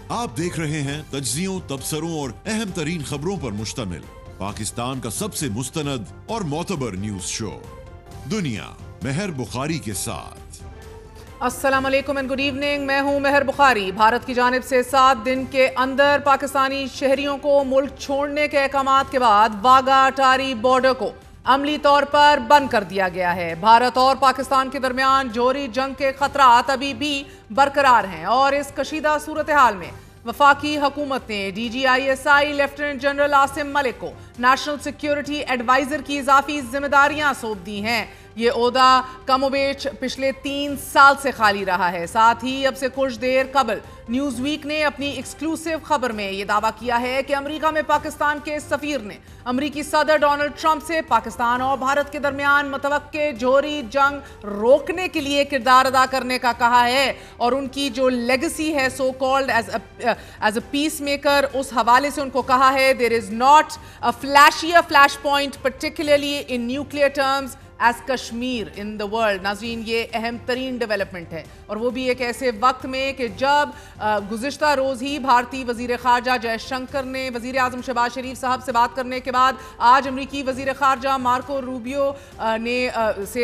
آپ دیکھ رہے ہیں تجزیوں، تبصروں اور اہم ترین خبروں پر مشتمل پاکستان کا سب سے مستند اور معتبر نیوز شو دنیا مہر بخاری کے ساتھ۔ السلام علیکم اینڈ گڈ ایوننگ، میں ہوں مہر بخاری۔ بھارت کی جانب سے 7 دن کے اندر پاکستانی شہریوں کو ملک چھوڑنے کے احکامات کے بعد واگا اٹاری بارڈر کو عملی طور پر بند کر دیا گیا ہے۔ بھارت اور پاکستان کے درمیان جوہری جنگ کے خطرات ابھی بھی برقرار ہیں اور اس کشیدہ صورتحال میں وفاقی حکومت نے D G I S I lieutenant general Asim Malik کو نیشنل سیکیورٹی ایڈوائزر کی اضافی ذمہ داریاں سونپ دی ہیں۔ یہ عہدہ کم و بیش پچھلے 3 سال سے خالی رہا ہے۔ ساتھ ہی اب سے کچھ دیر قبل نیوز ویک نے اپنی ایکسکلوسیو خبر میں یہ دعویٰ کیا ہے کہ امریکہ میں پاکستان کے سفیر نے امریکی صدر ڈونلڈ ٹرمپ سے پاکستان اور بھارت کے درمیان متوقع جوہری جنگ روکنے کے لیے کردار ادا کرنے کا کہا ہے، اور ان کی جو لیگسی ہے so called as a peacemaker, اس حوالے سے ان کو کہا ہے there is not a flashier flashpoint particularly in nuclear terms as Kashmir in the world۔ ناظرین، یہ اہم ترین ڈیولپمنٹ ہے، اور وہ بھی ایک ایسے وقت میں کہ جب گزشتہ روز ہی بھارتی وزیر خارجہ جے شنکر نے وزیر اعظم شہباز شریف صاحب سے بات کرنے کے بعد آج امریکی وزیر خارجہ مارکو روبیو نے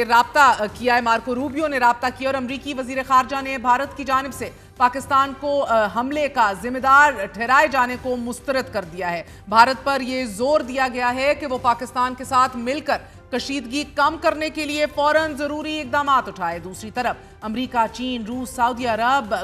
رابطہ کیا ہے۔ مارکو روبیو نے رابطہ کیا اور امریکی وزیر خارجہ نے بھارت کی جانب سے پاکستان کو حملے کا ذمہ دار ٹھہرائے جانے کو مسترد کر دیا ہے۔ بھارت پر یہ زور دیا گیا ہے کہ وہ پاکستان کے ساتھ مل کر کشیدگی کم کرنے کے لیے فوراً ضروری اقدامات اٹھائے۔ دوسری طرف امریکہ، چین، روس، سعودی عرب،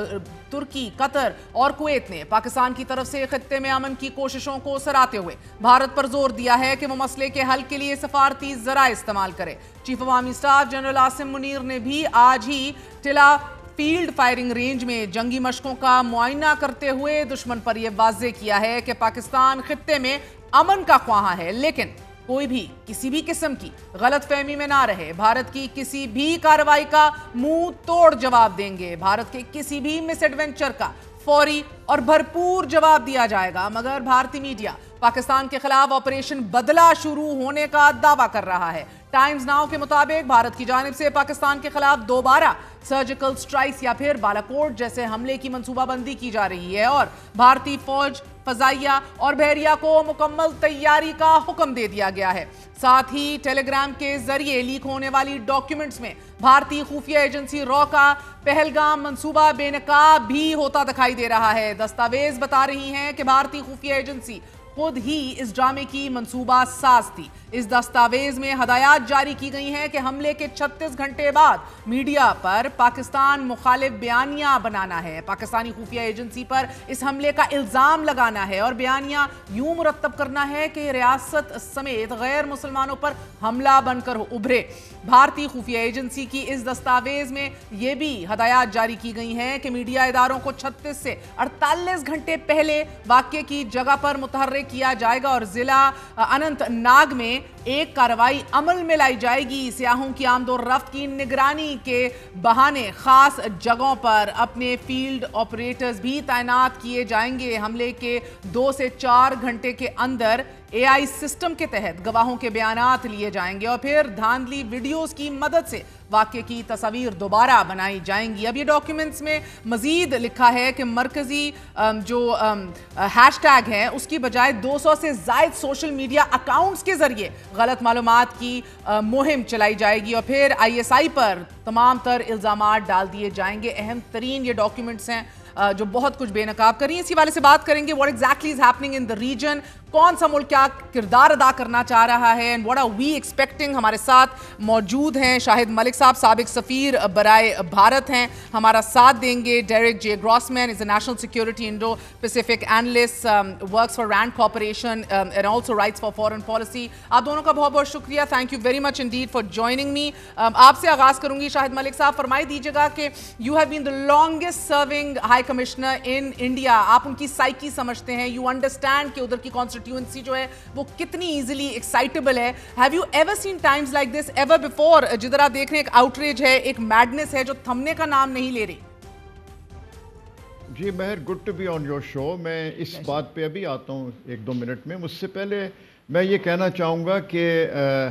ترکی، قطر اور کویت نے پاکستان کی طرف سے خطے میں امن کی کوششوں کو سراہتے ہوئے بھارت پر زور دیا ہے کہ وہ مسئلے کے حل کے لیے سفارتی ذرائع استعمال کرے۔ Chief of army staff general Asim Munir نے بھی آج ہی ٹلا فیلڈ فائرنگ رینج میں جنگی مشقوں کا معائنہ کرتے ہوئے دشمن پر یہ واضح کیا ہے کہ پاکستان خطے میں امن کا خواہاں ہے، لیکن کوئی بھی کسی بھی قسم کی غلط فہمی میں نہ رہے۔ بھارت کی کسی بھی کارروائی کا منہ توڑ جواب دیں گے۔ بھارت کے کسی بھی مس ایڈونچر کا فوری اور بھرپور جواب دیا جائے گا، مگر بھارتی میڈیا پاکستان کے خلاف آپریشن بدلہ شروع ہونے کا دعویٰ کر رہا ہے۔ ٹائمز ناؤ کے مطابق بھارت کی جانب سے پاکستان کے خلاف دوبارہ سرجیکل سٹرائکس یا پھر بالاکوٹ جیسے حملے کی منصوبہ بندی کی جا رہی ہے، اور بھارتی فوج، فضائیہ اور بحریہ کو مکمل تیاری کا حکم دے دیا گیا ہے۔ ساتھ ہی ٹیلی گرام کے ذریعے لیک ہونے والی ڈاکیومنٹس میں بھارتی خفیہ ایجنسی را کا پہلگام منصوبہ بے نقاب بھی ہوتا دکھائی دے رہا ہے۔ دستاویز بتا رہی ہیں کہ بھارتی خفیہ ایجنسی خود ہی اس ڈرامے کی منصوبہ ساز تھی۔ اس دستاویز میں ہدایات جاری کی گئی ہیں کہ حملے کے 36 گھنٹے بعد میڈیا پر پاکستان مخالف بیانیہ بنانا ہے، پاکستانی خفیہ ایجنسی پر اس حملے کا الزام لگانا ہے اور بیانیہ یوں مرتب کرنا ہے کہ ریاست سمیت غیر مسلمانوں پر حملہ بن کر ابھرے۔ بھارتی خفیہ ایجنسی کی اس دستاویز میں یہ بھی ہدایات جاری کی گئی ہیں کہ میڈیا اداروں کو 36 سے 48 گھنٹے پہلے واقعے کی جگہ پر متحرک کیا جائے گا اور ضلع اننت ناگ میں ایک کارروائی عمل میں لائی جائے گی۔ سیاحوں کی آمد و رفت کی نگرانی کے بہانے خاص جگہوں پر اپنے فیلڈ آپریٹرز بھی تعینات کیے جائیں گے۔ حملے کے 2 سے 4 گھنٹے کے اندر اے آئی سسٹم کے تحت گواہوں کے بیانات لیے جائیں گے اور پھر دھاندلی ویڈیوز کی مدد سے واقعے کی تصاویر دوبارہ بنائی جائیں گی۔ اب یہ ڈاکیومنٹس میں مزید لکھا ہے کہ مرکزی جو ہیش ٹیگ ہے اس کی بجائے 200 سے زائد سوشل میڈیا اکاؤنٹس کے ذریعے غلط معلومات کی مہم چلائی جائے گی اور پھر آئی ایس آئی پر تمام تر الزامات ڈال دیے جائیں گے۔ اہم ترین یہ ڈاکیومنٹس ہیں جو بہت کچھ بے نقاب کر رہی ہیں۔ اسی حوالے سے بات کریں گے what exactly is happening in the region، کون سا ملک کیا کردار ادا کرنا چاہ رہا ہے and what are we expecting۔ ہمارے ساتھ موجود ہیں شاہد ملک صاحب، سابق سفیر برائے بھارت ہیں، ہمارا ساتھ دیں گے Derek J Grossman is a national security Indo-Pacific analyst, works for RAND Corporation and also writes for foreign policy۔ آپ دونوں کا بہت بہت شکریہ، thank you very much indeed for joining me۔ آپ سے آغاز کروں گی شاہد ملک صاحب، فرمائی دیجیے گا کہ you have been the longest serving high commissioner in India، آپ ان کی سائیکی سمجھتے ہیں، you understand کہ ادھر کی constituency جو ہے وہ کتنی ایزیلی ایکسائٹیبل ہے۔ Have you ever seen times like this ever before، جدھر آپ دیکھ رہے ہیں ایک آؤٹریج ہے، ایک میڈنس ہے جو تھمنے کا نام نہیں لے رہی؟ جی Mehr, good to be on your show. میں اس بات پہ ابھی آتا ہوں 1-2 منٹ میں۔ مجھ سے پہلے میں یہ کہنا چاہوں گا کہ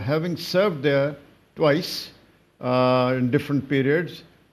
having served there twice in different periods,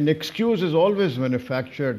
An excuse is always manufactured.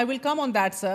I will come on that, sir,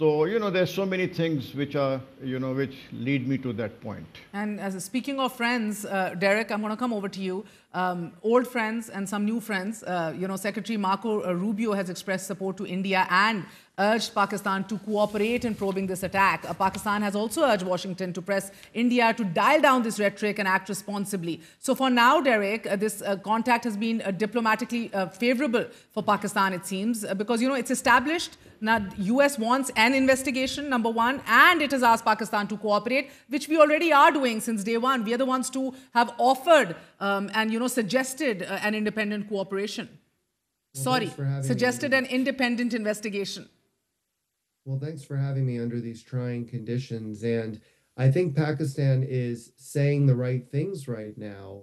So, you know, there's so many things which are, you know, which lead me to that point. And as speaking of friends, Derek, I'm going to come over to you. Old friends and some new friends. You know, Secretary Marco Rubio has expressed support to India and urged Pakistan to cooperate in probing this attack. Pakistan has also urged Washington to press India to dial down this rhetoric and act responsibly. So for now, Derek, this contact has been diplomatically favorable for Pakistan, it seems, because, you know, it's established. Now, US wants an investigation, number one, and it has asked Pakistan to cooperate, which we already are doing since day one. We are the ones to have offered and, you know, suggested an independent cooperation. Suggested an independent investigation. Well, thanks for having me under these trying conditions. And I think Pakistan is saying the right things right now.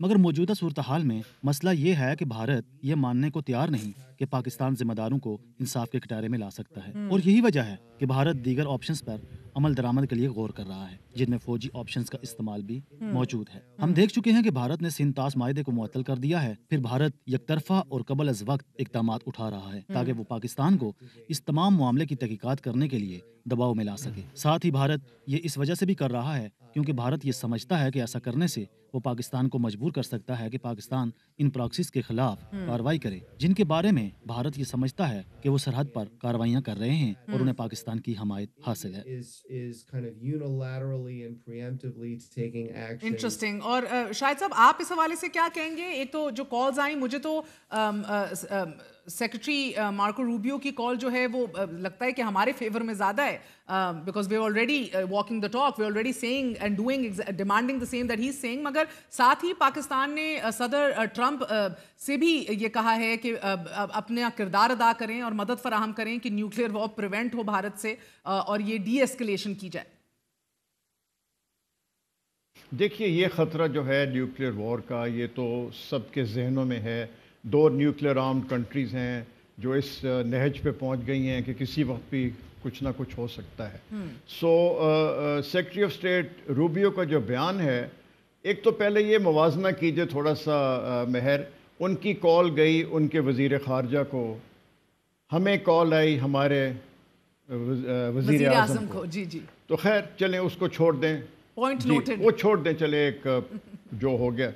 مگر موجودہ صورتحال میں مسئلہ یہ ہے کہ بھارت یہ ماننے کو تیار نہیں کہ پاکستان ذمہ داروں کو انصاف کے کٹارے میں لا سکتا ہے، اور یہی وجہ ہے کہ بھارت دیگر آپشنز پر عمل درآمد کے لیے غور کر رہا ہے، جن میں فوجی آپشنز کا استعمال بھی موجود ہے۔ ہم دیکھ چکے ہیں کہ بھارت نے سندھ طاس معاہدے کو معطل کر دیا ہے، پھر بھارت یک طرفہ اور قبل از وقت اقدامات اٹھا رہا ہے تاکہ وہ پاکستان کو اس تمام معاملے کی تحقیقات کرنے کے لیے دباؤ میں لا سکے۔ ساتھ ہی بھارت یہ اس وجہ سے بھی کر رہا ہے کیونکہ بھارت یہ سمجھتا ہے کہ ایسا کرنے سے وہ پاکستان کو مجبور کر سکتا ہے کہ پاکستان ان پراکسیز کے خلاف کارروائی کرے جن کے بارے میں بھارت یہ سمجھتا ہے کہ وہ سرحد پر کارروائیاں کر رہے ہیں اور انہیں پاکستان کی حمایت حاصل ہے۔ انٹرسٹنگ۔ اور شاہد صاحب آپ اس حوالے سے کیا کہیں گے؟ ایک تو جو کالز آئیں، مجھے تو سیکرٹری مارکو روبیو کی کال جو ہے وہ لگتا ہے کہ ہمارے فیور میں زیادہ ہے، because we are already walking the talk, we are already saying and doing demanding the same that he is saying, مگر ساتھ ہی پاکستان نے صدر ٹرمپ سے بھی یہ کہا ہے کہ اپنا کردار ادا کریں اور مدد فراہم کریں کہ نیوکلیئر وار پریونٹ ہو بھارت سے اور یہ ڈی ایسکلیشن کی جائے۔ دیکھیے، یہ خطرہ جو ہے نیوکلیئر وار کا، یہ تو سب کے ذہنوں میں ہے۔ دو نیوکلیئر آرمڈ کنٹریز ہیں جو اس نہج پہ پہنچ گئی ہیں کہ کسی وقت بھی کچھ نہ کچھ ہو سکتا ہے۔ سو سیکرٹری آف اسٹیٹ روبیو کا جو بیان ہے، ایک تو پہلے یہ موازنہ کیجئے تھوڑا سا مہر، ان کی کال گئی ان کے وزیر خارجہ کو، ہمیں کال آئی ہمارے وزیر اعظم کو۔ جی جی، تو خیر چلیں اس کو چھوڑ دیں، وہ چھوڑ دیں، چلے ایک جو ہو گیا۔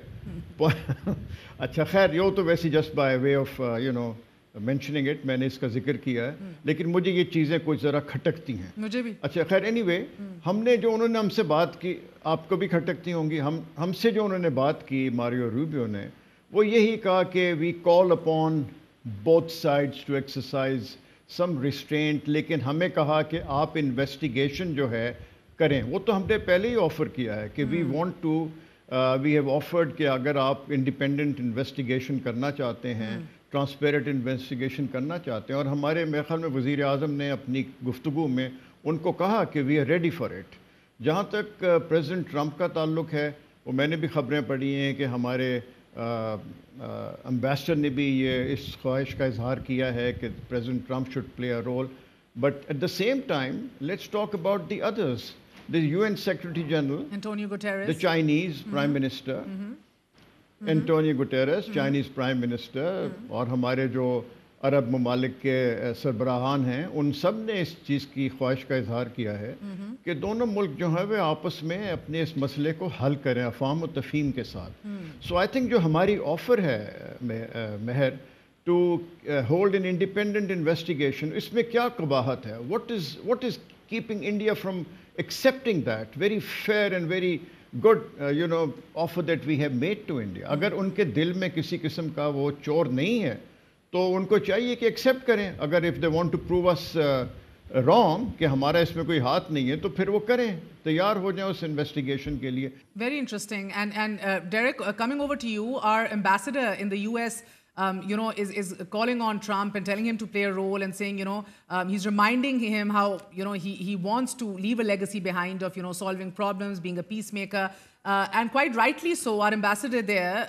اچھا خیر، یہ تو ویسی just by way of mentioning it, میں نے اس کا ذکر کیا ہے، لیکن مجھے یہ چیزیں کچھ ذرا کھٹکتی ہیں مجھے بھی۔ اچھا خیر، اینی وے، ہم نے جو انہوں نے ہم سے بات کی، آپ کو بھی کھٹکتی ہوں گی، ہم سے جو انہوں نے بات کی ماریو روبیو نے، وہ یہی کہا کہ we call upon both sides to exercise some restraint, لیکن ہمیں کہا کہ آپ انویسٹیگیشن جو ہے کریں۔ وہ تو ہم نے پہلے ہی آفر کیا ہے کہ we want to we have offered کہ اگر آپ انڈیپینڈنٹ انویسٹیگیشن کرنا چاہتے ہیں، ٹرانسپیرنٹ انویسٹیگیشن کرنا چاہتے ہیں، اور ہمارے میرے خیال میں وزیر اعظم نے اپنی گفتگو میں ان کو کہا کہ we are ready for it. جہاں تک پریزیڈنٹ ٹرمپ کا تعلق ہے، وہ میں نے بھی خبریں پڑھی ہیں کہ ہمارے امبیسڈر نے بھی یہ اس خواہش کا اظہار کیا ہے کہ president Trump should play a role, but at the same time let's talk about the others, the UN Secretary General, Antonio Guterres, the Chinese Prime Minister, Antonio Guterres, Chinese Prime Minister، اور ہمارے جو عرب ممالک کے سربراہان ہیں، ان سب نے اس چیز کی خواہش کا اظہار کیا ہے کہ دونوں ملک جو ہیں وہ آپس میں اپنے اس مسئلے کو حل کریں افہام و تفہیم کے ساتھ۔ سو آئی تھنک جو ہماری آفر ہے مہر to hold an independent investigation, اس میں کیا قباحت ہے؟ what is keeping India from accepting that very fair and very good offer that we have made to India؟ اگر ان کے دل میں کسی قسم کا وہ چور نہیں ہے تو ان کو چاہیے کہ ایکسیپٹ کریں۔ اگر if they want to prove us wrong کہ ہمارا اس میں کوئی ہاتھ نہیں ہے تو پھر وہ کریں، تیار ہو جائیں اس انویسٹیگیشن کے لیے۔ Very interesting. And Derek, coming over to you, our ambassador in the US is calling on Trump and telling him to play a role and saying, he's reminding him how, he wants to leave a legacy behind of, solving problems, being a peacemaker. And quite rightly so, our ambassador there,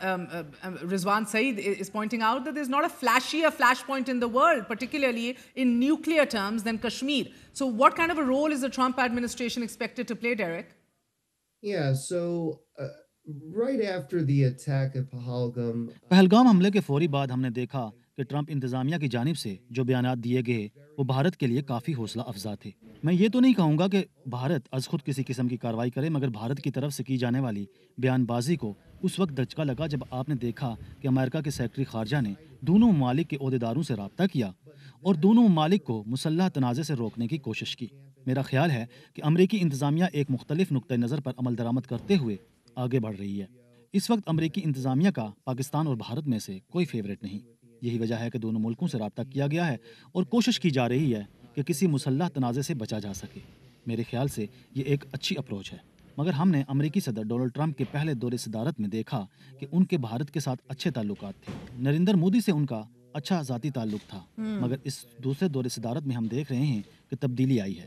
Rizwan Saeed, is pointing out that there's not a flashier flashpoint in the world, particularly in nuclear terms, than Kashmir. So what kind of a role is the Trump administration expected to play, Derek? Yeah, so right after the attack at Pahalgam, Pahalgam حملے کے فوری بعد ہم نے دیکھا کہ Trump انتظامیہ کی جانب سے جو بیانات دیے گئے وہ بھارت کے لیے کافی حوصلہ افزا تھے۔ میں یہ تو نہیں کہوں گا کہ بھارت از خود کسی قسم کی کارروائی کرے، مگر بھارت کی طرف سے کی جانے والی بیان بازی کو اس وقت دھچکا لگا جب آپ نے دیکھا کہ امریکہ کے سیکرٹری خارجہ نے دونوں ممالک کے عہدیداروں سے رابطہ کیا اور دونوں ممالک کو مسلح تنازع سے روکنے کی کوشش کی۔ میرا خیال ہے کہ امریکی انتظامیہ ایک مختلف نقطۂ نظر پر عمل درآمد کرتے ہوئے آگے بڑھ رہی ہے۔ اس وقت امریکی انتظامیہ کا پاکستان اور بھارت میں سے کوئی فیورٹ نہیں۔ یہی وجہ ہے کہ دونوں ملکوں سے رابطہ کیا گیا ہے اور کوشش کی جا رہی ہے کہ کسی مسلح تنازع سے بچا جا سکے۔ میرے خیال سے یہ ایک اچھی اپروچ ہے، مگر ہم نے امریکی صدر ڈونلڈ ٹرمپ کے پہلے دور صدارت میں دیکھا کہ ان کے بھارت کے ساتھ اچھے تعلقات تھے۔ نریندر مودی سے ان کا اچھا ذاتی تعلق تھا، مگر اس دوسرے دور صدارت میں ہم دیکھ رہے ہیں کہ تبدیلی آئی ہے۔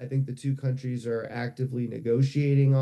I think the two countries are actively negotiating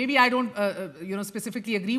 maybe I don't specifically agree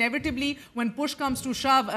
Inevitably when push comes to shove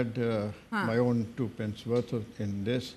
add my own 2 pence worth in this.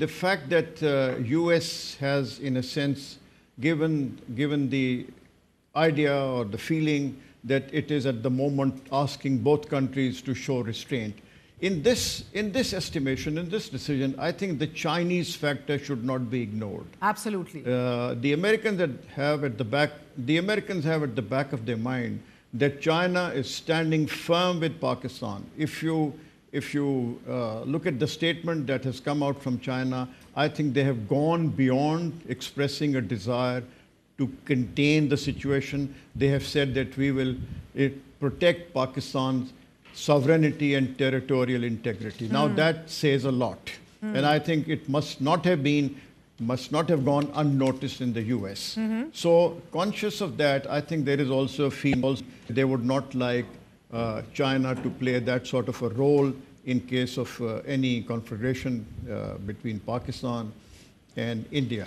the fact that US has in a sense given the idea or the feeling that it is at the moment asking both countries to show restraint. In this estimation, in this decision, I think the Chinese factor should not be ignored. Absolutely. The Americans have at the back of their mind that China is standing firm with Pakistan. If you look at the statement that has come out from China, I think they have gone beyond expressing a desire to contain the situation. They have said that we will protect Pakistan's sovereignty and territorial integrity. Now that says a lot. And I think it must not have gone unnoticed in the US. So conscious of that, I think there is also a feeling they would not like China to play that sort of a role in case of any confrontation between Pakistan and India.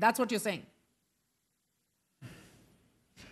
That's what you're saying.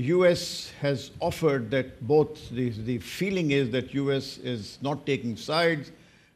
US has offered that both the feeling is that US is not taking sides.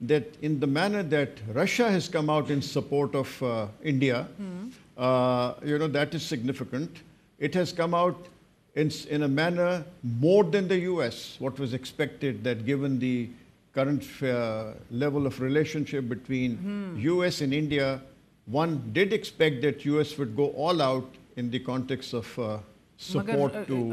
that in the manner that Russia has come out in support of India, that is significant. It has come out in a manner more than the US, what was expected, that given the current level of relationship between US and India, one did expect that US would go all out in the context of support to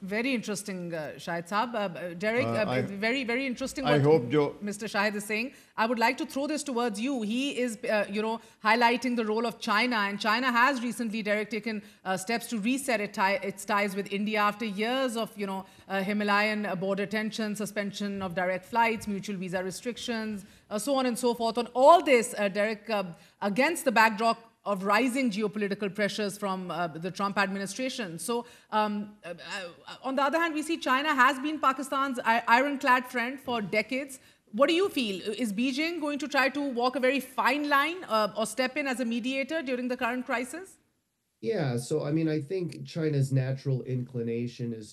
Very interesting, Shahid Saab. Derek, very, very interesting what Mr. Shahid is saying. I would like to throw this towards you. He is, highlighting the role of China, and China has recently, Derek, taken steps to reset its ties with India after years of, Himalayan border tension, suspension of direct flights, mutual visa restrictions, so on and so forth. On all this, Derek, against the backdrop of rising geopolitical pressures from the Trump administration. So, on the other hand, we see China has been Pakistan's ironclad friend for decades. What do you feel? Is Beijing going to try to walk a very fine line or step in as a mediator during the current crisis? Yeah, so I think China's natural inclination is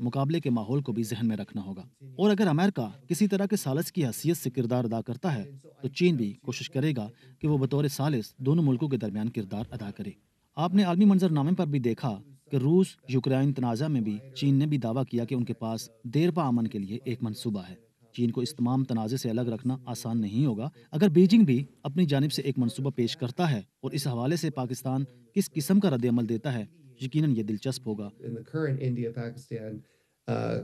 مقابلے کے ماحول کو بھی ذہن میں رکھنا ہوگا، اور اگر امریکہ کسی طرح کے ثالث کی حیثیت سے کردار ادا کرتا ہے تو چین بھی کوشش کرے گا کہ وہ بطور ثالث دونوں ملکوں کے درمیان کردار ادا کرے۔ آپ نے عالمی منظر نامے پر بھی دیکھا کہ روس یوکرائن تنازع میں بھی چین نے بھی دعویٰ کیا کہ ان کے پاس دیرپا امن کے لیے ایک منصوبہ ہے۔ چین کو اس تمام تنازع سے الگ رکھنا آسان نہیں ہوگا۔ اگر بیجنگ بھی اپنی جانب سے ایک منصوبہ پیش کرتا ہے اور اس حوالے سے پاکستان کس قسم کا رد عمل دیتا ہے، یقیناً یہ دلچسپ ہوگا۔ In the current India-Pakistan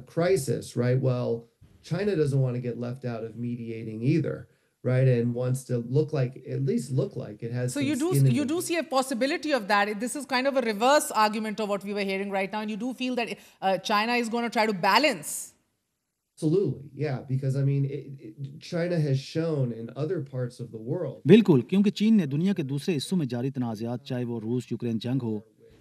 crisis, right? Well, China doesn't want to get left out of mediating either, right? And wants to at least look like it has So some you skin in do the see a possibility of that. This is kind of a reverse argument of what we were hearing right now, and you do feel that China is going to try to balance. Absolutely, yeah, because I mean, China has shown in other parts of the world. بالکل، کیونکہ چین نے دنیا کے دوسرے حصوں میں جاری تنازعات، چاہے وہ روس یوکرین جنگ ہو،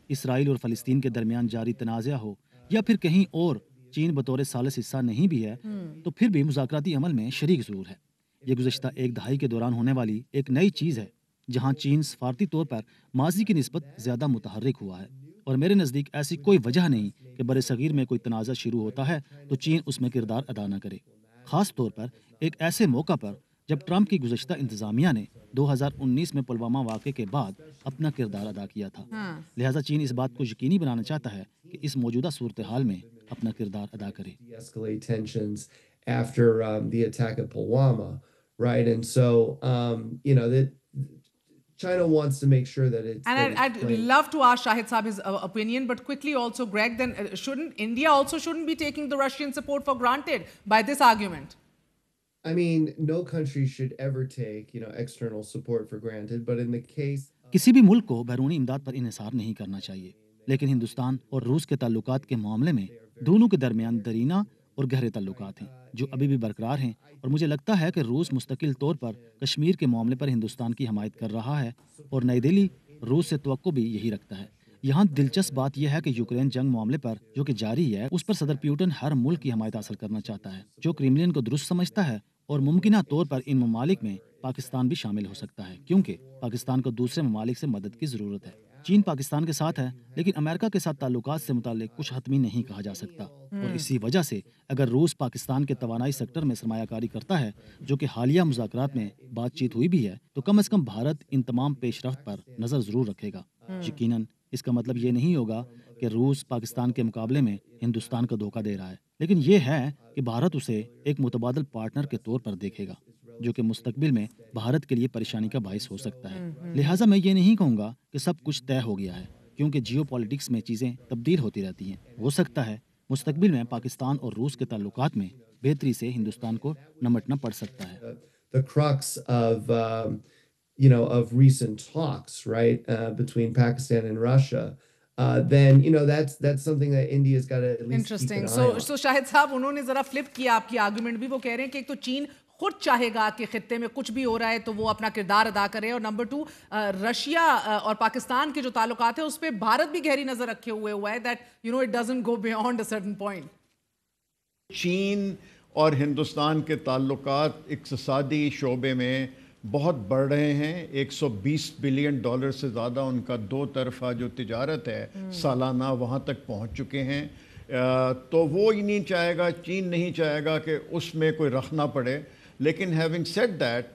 اسرائیل اور فلسطین کے درمیان جاری تنازع ہو، یا پھر کہیں اور چین بطور ثالث حصہ نہیں بھی ہے تو پھر بھی مذاکراتی عمل میں شریک ضرور ہے۔ یہ گزشتہ ایک دہائی کے دوران ہونے والی ایک نئی چیز ہے جہاں چین سفارتی طور پر ماضی کی نسبت زیادہ متحرک ہوا ہے، اور میرے نزدیک ایسی کوئی وجہ نہیں کہ بر صغیر میں کوئی تنازع شروع ہوتا ہے تو چین اس میں کردار ادا نہ کرے، خاص طور پر ایک ایسے موقع پر جب ٹرمپ کی گزشتہ انتظامیہ نے 2019 میں پلوامہ واقعے کے بعد اپنا کردار ادا کیا تھا۔ لہٰذا چین اس بات کو یقینی بنانا چاہتا ہے کہ اس موجودہ صورتحال میں اپنا کردار ادا کرے۔ De-escalate tensions after the attack at Pulwama, right? And so, that China wants to make sure that it's... And I'd love to ask Shahid Saab his opinion, but quickly also, Greg, then India shouldn't be taking the Russian support for granted by this argument? I mean, no country should ever take, external support for granted, but in the case... کسی بھی ملک کو بیرونی امداد پر انحصار نہیں کرنا چاہیے، لیکن ہندوستان اور روس کے تعلقات کے معاملے میں دونوں کے درمیان دیرینہ اور گہرے تعلقات ہیں جو ابھی بھی برقرار ہیں، اور مجھے لگتا ہے کہ روس مستقل طور پر کشمیر کے معاملے پر ہندوستان کی حمایت کر رہا ہے، اور نئی دہلی روس سے توقع بھی یہی رکھتا ہے۔ یہاں دلچسپ بات یہ ہے کہ یوکرین جنگ معاملے پر جو کہ جاری ہے، اس پر صدر پیوٹن ہر ملک کی حمایت حاصل کرنا چاہتا ہے جو کرملن کو درست سمجھتا ہے، اور ممکنہ طور پر ان ممالک میں پاکستان بھی شامل ہو سکتا ہے کیونکہ پاکستان کو دوسرے ممالک سے مدد کی ضرورت ہے۔ چین پاکستان کے ساتھ ہے، لیکن امریکہ کے ساتھ تعلقات سے متعلق کچھ حتمی نہیں کہا جا سکتا، اور اسی وجہ سے اگر روس پاکستان کے توانائی سیکٹر میں سرمایہ کاری کرتا ہے، جو کہ حالیہ مذاکرات میں بات چیت ہوئی بھی ہے، تو کم از کم بھارت ان تمام پیش رفت پر نظر ضرور رکھے گا۔ یقیناً اس کا مطلب یہ نہیں ہوگا کہ روس پاکستان کے مقابلے میں ہندوستان کو دھوکہ دے رہا ہے، لیکن یہ ہے کہ بھارت اسے ایک متبادل پارٹنر کے طور پر دیکھے گا جو کہ مستقبل میں بھارت کے لیے پریشانی کا باعث ہو سکتا ہے۔ لہٰذا میں یہ نہیں کہوں گا کہ سب کچھ طے ہو گیا ہے، کیونکہ جیو پالیٹکس میں چیزیں تبدیل ہوتی رہتی ہیں۔ ہو سکتا ہے مستقبل میں پاکستان اور روس کے تعلقات میں بہتری سے ہندوستان کو نمٹنا پڑ سکتا ہے۔ The crux of of recent talks, right, between Pakistan and Russia, then that's something that India's got to at least Interesting. keep an eye on. So شاہد صاحب انہوں نے ذرا فلپ کیا آپ کی آرگومنٹ بھی، وہ کہہ رہے ہیں کہ ایک تو چین خود چاہے گا کہ خطے میں کچھ بھی ہو رہا ہے تو وہ اپنا کردار ادا کرے، اور نمبر 2 رشیا اور پاکستان کے جو تعلقات ہیں اس پہ بھارت بھی گہری نظر رکھے ہوئے ہوا ہے that it doesn't go beyond a certain point. چین اور ہندوستان کے تعلقات اقتصادی شعبے میں بہت بڑھ رہے ہیں۔ $120 بلین سے زیادہ ان کا دو طرفہ جو تجارت ہے سالانہ وہاں تک پہنچ چکے ہیں، تو وہ ہی نہیں چاہے گا، چین نہیں چاہے گا کہ اس میں کوئی رکھنا پڑے۔ لیکن ہیونگ سیڈ دیٹ،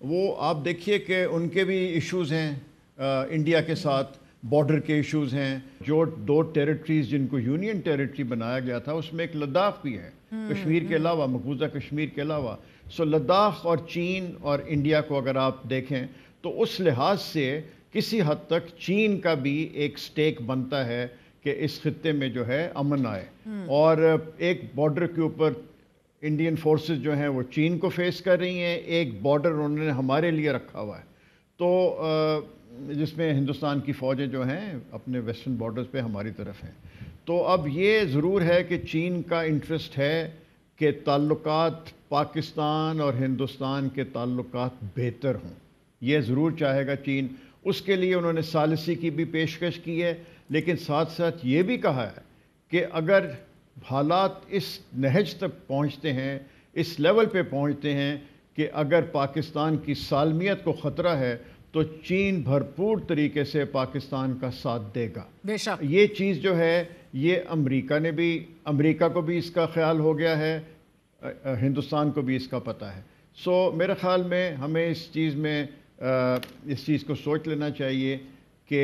وہ آپ دیکھیے کہ ان کے بھی ایشوز ہیں انڈیا کے ساتھ، بارڈر کے ایشوز ہیں، جو 2 ٹیریٹریز جن کو یونین ٹیریٹری بنایا گیا تھا اس میں ایک لداخ بھی ہے، کشمیر کے علاوہ، مقبوضہ کشمیر کے علاوہ۔ سو لداخ اور چین اور انڈیا کو اگر آپ دیکھیں تو اس لحاظ سے کسی حد تک چین کا بھی ایک سٹیک بنتا ہے کہ اس خطے میں جو ہے امن آئے، اور ایک بارڈر کے اوپر انڈین فورسز جو ہیں وہ چین کو فیس کر رہی ہیں، ایک بارڈر انہوں نے ہمارے لیے رکھا ہوا ہے، تو جس میں ہندوستان کی فوجیں جو ہیں اپنے ویسٹرن بارڈرز پہ ہماری طرف ہیں۔ تو اب یہ ضرور ہے کہ چین کا انٹرسٹ ہے کہ تعلقات پاکستان اور ہندوستان کے تعلقات بہتر ہوں، یہ ضرور چاہے گا چین۔ اس کے لیے انہوں نے ثالثی کی بھی پیشکش کی ہے، لیکن ساتھ ساتھ یہ بھی کہا ہے کہ اگر حالات اس نہج تک پہنچتے ہیں، اس لیول پہ پہنچتے ہیں کہ اگر پاکستان کی سالمیت کو خطرہ ہے تو چین بھرپور طریقے سے پاکستان کا ساتھ دے گا. بے شک یہ چیز جو ہے یہ امریکہ کو بھی اس کا خیال ہو گیا ہے, ہندوستان کو بھی اس کا پتہ ہے. سو میرے خیال میں ہمیں اس چیز کو سوچ لینا چاہیے کہ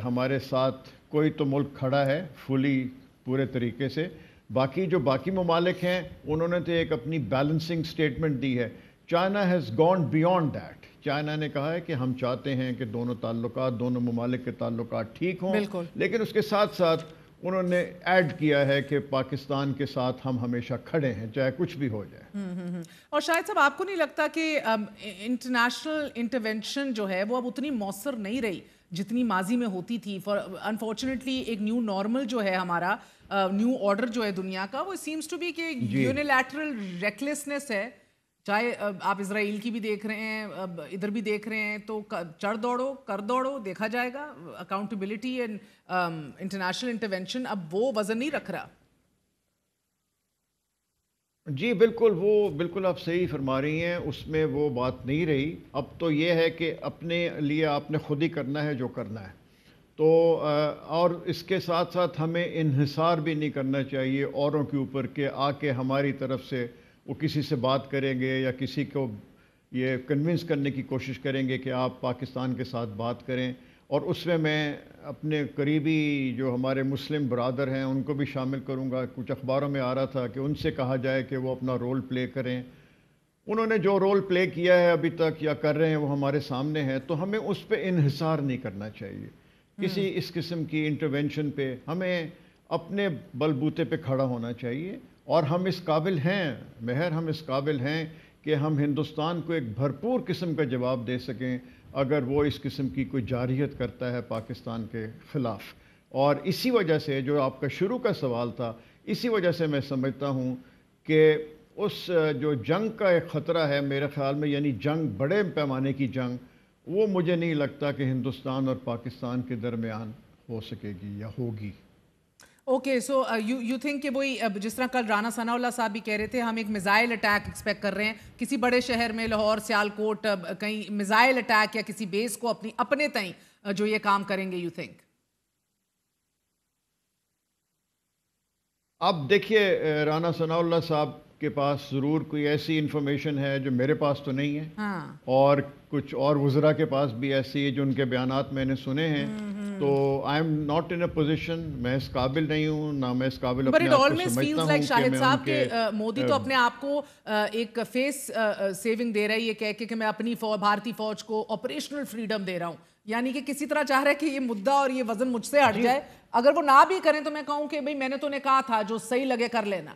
ہمارے ساتھ کوئی تو ملک کھڑا ہے پورے طریقے سے. باقی جو باقی ممالک ہیں انہوں نے تو ایک اپنی بیلنسنگ سٹیٹمنٹ دی ہے. China has gone beyond that. China نے کہا ہے کہ ہم چاہتے ہیں کہ دونوں ممالک کے تعلقات ٹھیک ہوں, لیکن اس کے ساتھ ساتھ انہوں نے ایڈ کیا ہے کہ پاکستان کے ساتھ ہم ہمیشہ کھڑے ہیں چاہے کچھ بھی ہو جائے. اور شاید صاحب آپ کو نہیں لگتا کہ انٹرنیشنل انٹرونشن جو ہے وہ اب اتنی مؤثر نہیں رہی جتنی ماضی میں ہوتی تھی؟ انفارچونیٹلی ایک نیو نارمل جو ہے ہمارا, نیو آرڈر جو ہے دنیا کا, وہ سیمز ٹو بی کہ یونیلیٹرل ریکلیسنس ہے. چاہے آپ اسرائیل کی بھی دیکھ رہے ہیں, ادھر بھی دیکھ رہے ہیں, تو چڑھ دوڑو کر دوڑو دیکھا جائے گا. اکاؤنٹیبلٹی اینڈ انٹرنیشنل انٹرونشن اب وہ وزن نہیں رکھ رہا. جی بالکل آپ صحیح فرما رہی ہیں, اس میں وہ بات نہیں رہی. اب تو یہ ہے کہ اپنے لیے آپ نے خود ہی کرنا ہے جو کرنا ہے. تو اور اس کے ساتھ ساتھ ہمیں انحصار بھی نہیں کرنا چاہیے اوروں کے اوپر کہ آ کے ہماری طرف سے وہ کسی سے بات کریں گے یا کسی کو یہ کنونس کرنے کی کوشش کریں گے کہ آپ پاکستان کے ساتھ بات کریں. اور اس میں اپنے قریبی جو ہمارے مسلم برادر ہیں ان کو بھی شامل کروں گا. کچھ اخباروں میں آ رہا تھا کہ ان سے کہا جائے کہ وہ اپنا رول پلے کریں. انہوں نے جو رول پلے کیا ہے ابھی تک یا کر رہے ہیں وہ ہمارے سامنے ہے, تو ہمیں اس پہ انحصار نہیں کرنا چاہیے. کسی اس قسم کی انٹرونشن پہ ہمیں اپنے بلبوتے پہ کھڑا ہونا چاہیے. اور ہم اس قابل ہیں مہر, ہم اس قابل ہیں کہ ہم ہندوستان کو ایک بھرپور قسم کا جواب دے سکیں اگر وہ اس قسم کی کوئی جارحیت کرتا ہے پاکستان کے خلاف. اور اسی وجہ سے جو آپ کا شروع کا سوال تھا, اسی وجہ سے میں سمجھتا ہوں کہ اس جو جنگ کا ایک خطرہ ہے میرے خیال میں, یعنی جنگ, بڑے پیمانے کی جنگ, وہ مجھے نہیں لگتا کہ ہندوستان اور پاکستان کے درمیان ہو سکے گی یا ہوگی. اوکے, سو یو تھنک کہ وہی جس طرح کل رانا ثناء اللہ صاحب بھی کہہ رہے تھے, ہم ایک میزائل اٹیک ایکسپیکٹ کر رہے ہیں کسی بڑے شہر میں, لاہور, سیالکوٹ, کہیں میزائل اٹیک یا کسی بیس کو اپنے تئیں جو یہ کام کریں گے, یو تھنک؟ اب دیکھیے رانا ثناء اللہ صاحب کے پاس ضرور کوئی ایسی انفارمیشن ہے جو میرے پاس تو نہیں ہے, اور کچھ اور وزراء کے پاس بھی ایسی ہے جو ان کے بیانات میں نے سنے ہیں. تو I am not in a position, میں اس قابل نہیں ہوں, نہ میں اس قابل اپنے آپ کو سمجھتا ہوں شاہد صاحب کہ مودی تو اپنے آپ کو ایک فیس سیونگ دے رہا ہے یہ کہہ کے کہ میں اپنی بھارتی فوج کو آپریشنل فریڈم دے رہا ہوں, یعنی کہ کسی طرح چاہ رہا ہے کہ یہ مدعا اور یہ وزن مجھ سے ہٹ جائے. اگر وہ نہ بھی کریں تو میں کہوں کہ بھئی میں نے تو نے کہا تھا جو صحیح لگے کر لینا.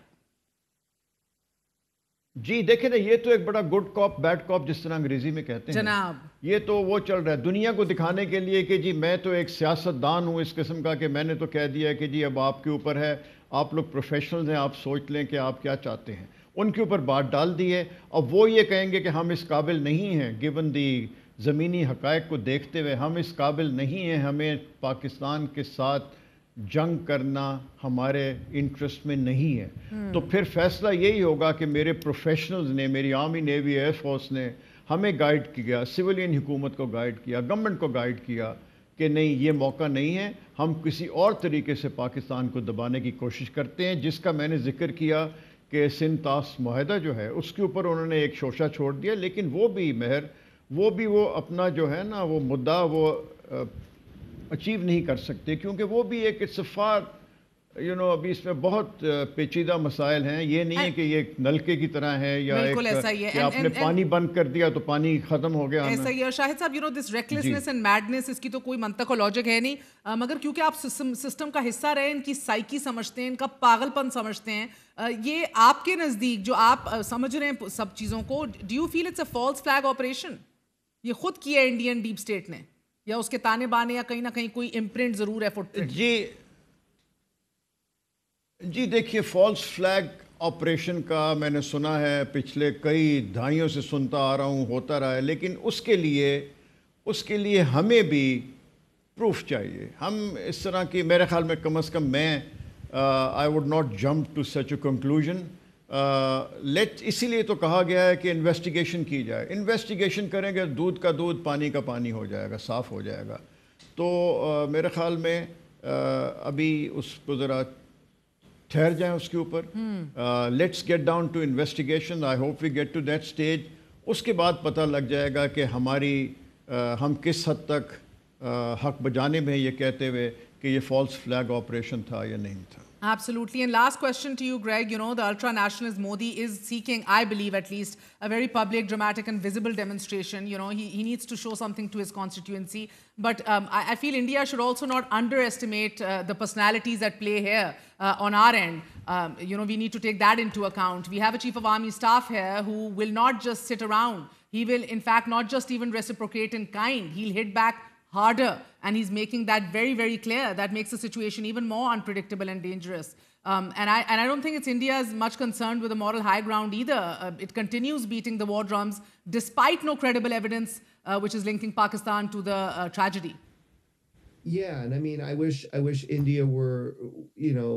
جی دیکھیں نا, یہ تو ایک بڑا گڈ کاپ بیڈ کاپ جس طرح انگریزی میں کہتے ہیں جناب, یہ تو وہ چل رہا ہے دنیا کو دکھانے کے لیے کہ جی میں تو ایک سیاستدان ہوں اس قسم کا, کہ میں نے تو کہہ دیا کہ جی اب آپ کے اوپر ہے, آپ لوگ پروفیشنلز ہیں, آپ سوچ لیں کہ آپ کیا چاہتے ہیں. ان کے اوپر بات ڈال دی ہے. اب وہ یہ کہیں گے کہ ہم اس قابل نہیں ہیں, گیون دی زمینی حقائق کو دیکھتے ہوئے ہم اس قابل نہیں ہیں, ہمیں پاکستان کے ساتھ جنگ کرنا ہمارے انٹرسٹ میں نہیں ہے. تو پھر فیصلہ یہی ہوگا کہ میرے پروفیشنلز نے, میری آرمی, نیوی, ایئر فورس نے ہمیں گائیڈ کیا, سویلین حکومت کو گائیڈ کیا, گورنمنٹ کو گائیڈ کیا کہ نہیں یہ موقع نہیں ہے, ہم کسی اور طریقے سے پاکستان کو دبانے کی کوشش کرتے ہیں. جس کا میں نے ذکر کیا کہ سندھ طاس معاہدہ جو ہے اس کے اوپر انہوں نے ایک شوشہ چھوڑ دیا, لیکن وہ بھی مہر وہ اپنا جو ہے نا وہ مدعا وہ اچیو نہیں کر سکتے, کیونکہ وہ بھی ایک صفار ابھی اس میں بہت پیچیدہ مسائل ہیں. یہ نہیں ہے کہ یہ نلکے کی طرح ہے یا کہ آپ نے پانی بند کر دیا تو پانی ختم ہو گیا. ایسا ہی ہے. اور شاہد صاحب دس ریکلیسنس اینڈ میڈنس, اس کی تو کوئی منطق اور لاجک ہے نہیں, مگر کیونکہ آپ سسٹم کا حصہ رہے, ان کی سائیکی سمجھتے ہیں, ان کا پاگل پن سمجھتے ہیں, یہ آپ کے نزدیک جو آپ سمجھ رہے ہیں سب چیزوں کو, do you feel it's a false flag operation? یہ خود کیا ہے انڈین ڈیپ اسٹیٹ نے, یا اس کے تانے بانے یا کہیں نہ کہیں کوئی امپرنٹ ضرور ہے, فٹ پرنٹ؟ جی دیکھیے, فالس فلیگ آپریشن کا میں نے سنا ہے, پچھلے کئی دہائیوں سے سنتا آ رہا ہوں, ہوتا رہا ہے, لیکن اس کے لیے ہمیں بھی پروف چاہیے. ہم اس طرح کی, میرے خیال میں کم از کم میں I would not jump to such a conclusion اسی لیے تو کہا گیا ہے کہ انویسٹیگیشن کی جائے. انویسٹیگیشن کریں گے دودھ کا دودھ پانی کا پانی ہو جائے گا, صاف ہو جائے گا. تو میرے خیال میں ابھی اس کو ذرا ٹھہر جائیں اس کے اوپر. Let's get down to investigation. I hope we get to that stage. اس کے بعد پتہ لگ جائے گا کہ ہم کس حد تک حق بجانے میں یہ کہتے ہوئے کہ یہ فالس فلیگ آپریشن تھا یا نہیں تھا. Absolutely. And last question to you, Greg. You know, the ultra-nationalist Modi is seeking, I believe at least, a very public, dramatic and visible demonstration. You know, he needs to show something to his constituency. But I feel India should also not underestimate the personalities at play here on our end. You know, we need to take that into account. We have a chief of army staff here who will not just sit around. He will, in fact, not just even reciprocate in kind. He'll hit back harder, and he's making that very, very clear. That makes the situation even more unpredictable and dangerous. And I don't think it's India is much concerned with the moral high ground either. It continues beating the war drums despite no credible evidence which is linking Pakistan to the tragedy. Yeah, and I mean, I wish India were, you know.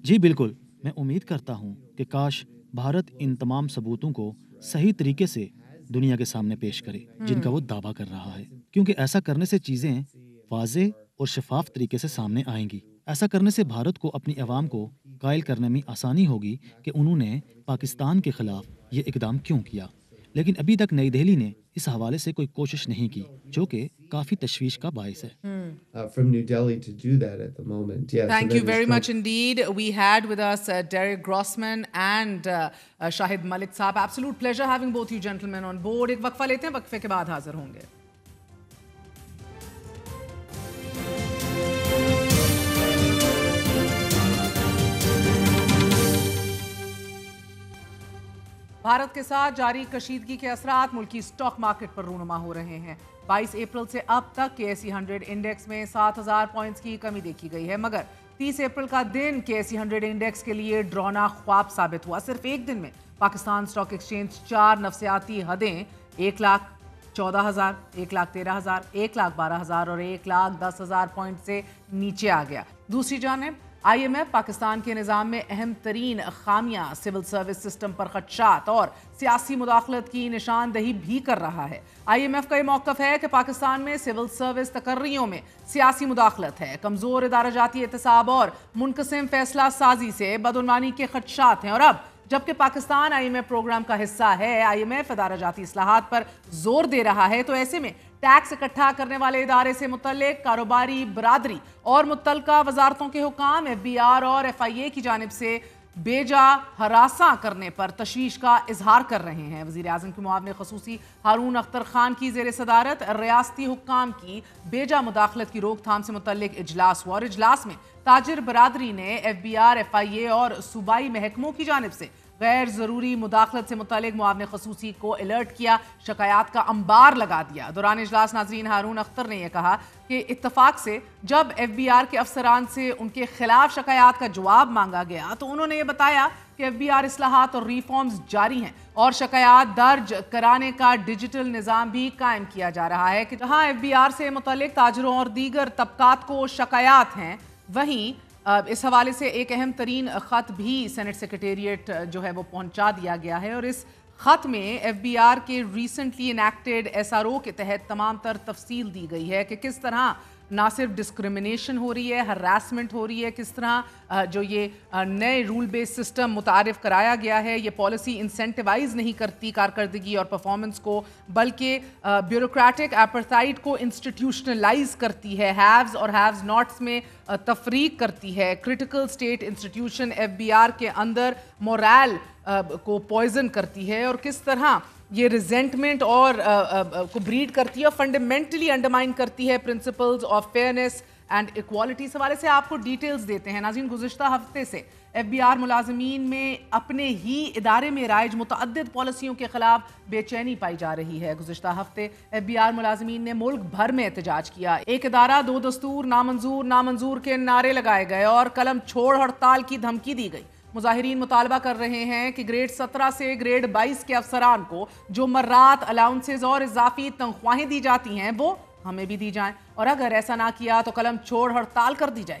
جی بالکل. میں امید کرتا ہوں کہ کاش بھارت ان تمام ثبوتوں کو صحیح طریقے سے دنیا کے سامنے پیش کرے جن کا وہ دعویٰ کر رہا ہے, کیونکہ ایسا کرنے سے چیزیں واضح اور شفاف طریقے سے سامنے آئیں گی. ایسا کرنے سے بھارت کو اپنی عوام کو قائل کرنے میں آسانی ہوگی کہ انہوں نے پاکستان کے خلاف یہ اقدام کیوں کیا. لیکن ابھی تک نئی دہلی نے اس حوالے سے کوئی کوشش نہیں کی, جو کہ کافی تشویش کا باعث ہے. From New Delhi to do that at the moment. Yeah, Thank you very much indeed. We had with us Derek Grossman and Shahid Malik Saab. Absolute pleasure having both you gentlemen on board. ایک وقفہ لیتے ہیں, وقفے کے بعد حاضر ہوں گے. بھارت کے ساتھ جاری کشیدگی کے اثرات ملکی سٹاک مارکیٹ پر رونما ہو رہے ہیں. 22 اپریل سے اب تک KSE 100 انڈیکس میں 7,000 پوائنٹس کی کمی دیکھی گئی ہے, مگر 30 اپریل کا دن KSE 100 انڈیکس کے لیے ڈرانا خواب ثابت ہوا. صرف ایک دن میں پاکستان سٹاک ایکسچینج 4 نفسیاتی حدیں 1,14,000, 1,13,000, 1,12,000 اور 1,10,000 پوائنٹ سے نیچے آ گیا. دوسری جانب IMF پاکستان کے نظام میں اہم ترین خامیاں, سول سروس سسٹم پر خدشات اور سیاسی مداخلت کی نشاندہی بھی کر رہا ہے. IMF کا یہ موقف ہے کہ پاکستان میں سول سروس تقرریوں میں سیاسی مداخلت ہے, کمزور ادارہ جاتی احتساب اور منقسم فیصلہ سازی سے بدعنوانی کے خدشات ہیں. اور اب جبکہ پاکستان IMF پروگرام کا حصہ ہے, IMF ادارہ جاتی اصلاحات پر زور دے رہا ہے, تو ایسے میں ٹیکس اکٹھا کرنے والے ادارے سے متعلق کاروباری برادری اور متعلقہ وزارتوں کے حکام FBR اور FIA کی جانب سے بے جا ہراساں کرنے پر تشویش کا اظہار کر رہے ہیں. وزیر اعظم کے معاون خصوصی ہارون اختر خان کی زیر صدارت ریاستی حکام کی بے جا مداخلت کی روک تھام سے متعلق اجلاس ہوا, اور اجلاس میں تاجر برادری نے FBR, FIA اور صوبائی محکموں کی جانب سے غیر ضروری مداخلت سے متعلق معاون خصوصی کو الرٹ کیا, شکایات کا انبار لگا دیا. دوران اجلاس ناظرین ہارون اختر نے یہ کہا کہ اتفاق سے جب FBR کے افسران سے ان کے خلاف شکایات کا جواب مانگا گیا تو انہوں نے یہ بتایا کہ FBR اصلاحات اور ریفارمز جاری ہیں اور شکایات درج کرانے کا ڈیجیٹل نظام بھی قائم کیا جا رہا ہے, کہ جہاں FBR سے متعلق تاجروں اور دیگر طبقات کو شکایات ہیں, وہیں اس حوالے سے ایک اہم ترین خط بھی سینٹ سیکریٹریٹ جو ہے وہ پہنچا دیا گیا ہے, اور اس خط میں FBR کے ریسنٹلی انیکٹڈ SRO کے تحت تمام تر تفصیل دی گئی ہے کہ کس طرح نہ صرف ڈسکرمنیشن ہو رہی ہے, ہراسمنٹ ہو رہی ہے, کس طرح جو یہ نئے رول بیس سسٹم متعارف کرایا گیا ہے یہ پالیسی انسینٹیوائز نہیں کرتی کارکردگی اور پرفارمنس کو, بلکہ بیوروکریٹک ایپرتھائٹ کو انسٹیٹیوشنلائز کرتی ہے, ہیوز اور ہیوز ناٹس میں تفریق کرتی ہے, کرٹیکل اسٹیٹ انسٹیٹیوشن FBR کے اندر مورال کو پوائزن کرتی ہے, اور کس طرح یہ ریزنٹمنٹ اور کو بریڈ کرتی ہے اور فنڈامنٹلی انڈرمائن کرتی ہے principles of fairness and equality. اس حوالے سے آپ کو ڈیٹیلز دیتے ہیں. ناظرین, گزشتہ ہفتے سے FBR ملازمین میں اپنے ہی ادارے میں رائج متعدد پالیسیوں کے خلاف بے چینی پائی جا رہی ہے. گزشتہ ہفتے FBR ملازمین نے ملک بھر میں احتجاج کیا. ایک ادارہ, 2 دستور, نامنظور, نامنظور کے نعرے لگائے گئے اور قلم چھوڑ ہڑتال کی دھمکی دی گئی. مظاہرین مطالبہ کر رہے ہیں کہ گریڈ 17 سے گریڈ 22 کے افسران کو جو مرات الاؤنسز اور اضافی تنخواہیں دی جاتی ہیں وہ ہمیں بھی دی جائیں, اور اگر ایسا نہ کیا تو قلم چھوڑ ہڑتال کر دی جائے.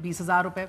₹20,000,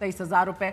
₹23,000,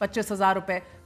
₹25,000,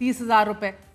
₹30,000,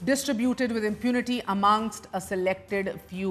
distributed with impunity amongst a selected few।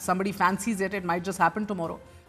somebody fancies it, it might just happen tomorrow।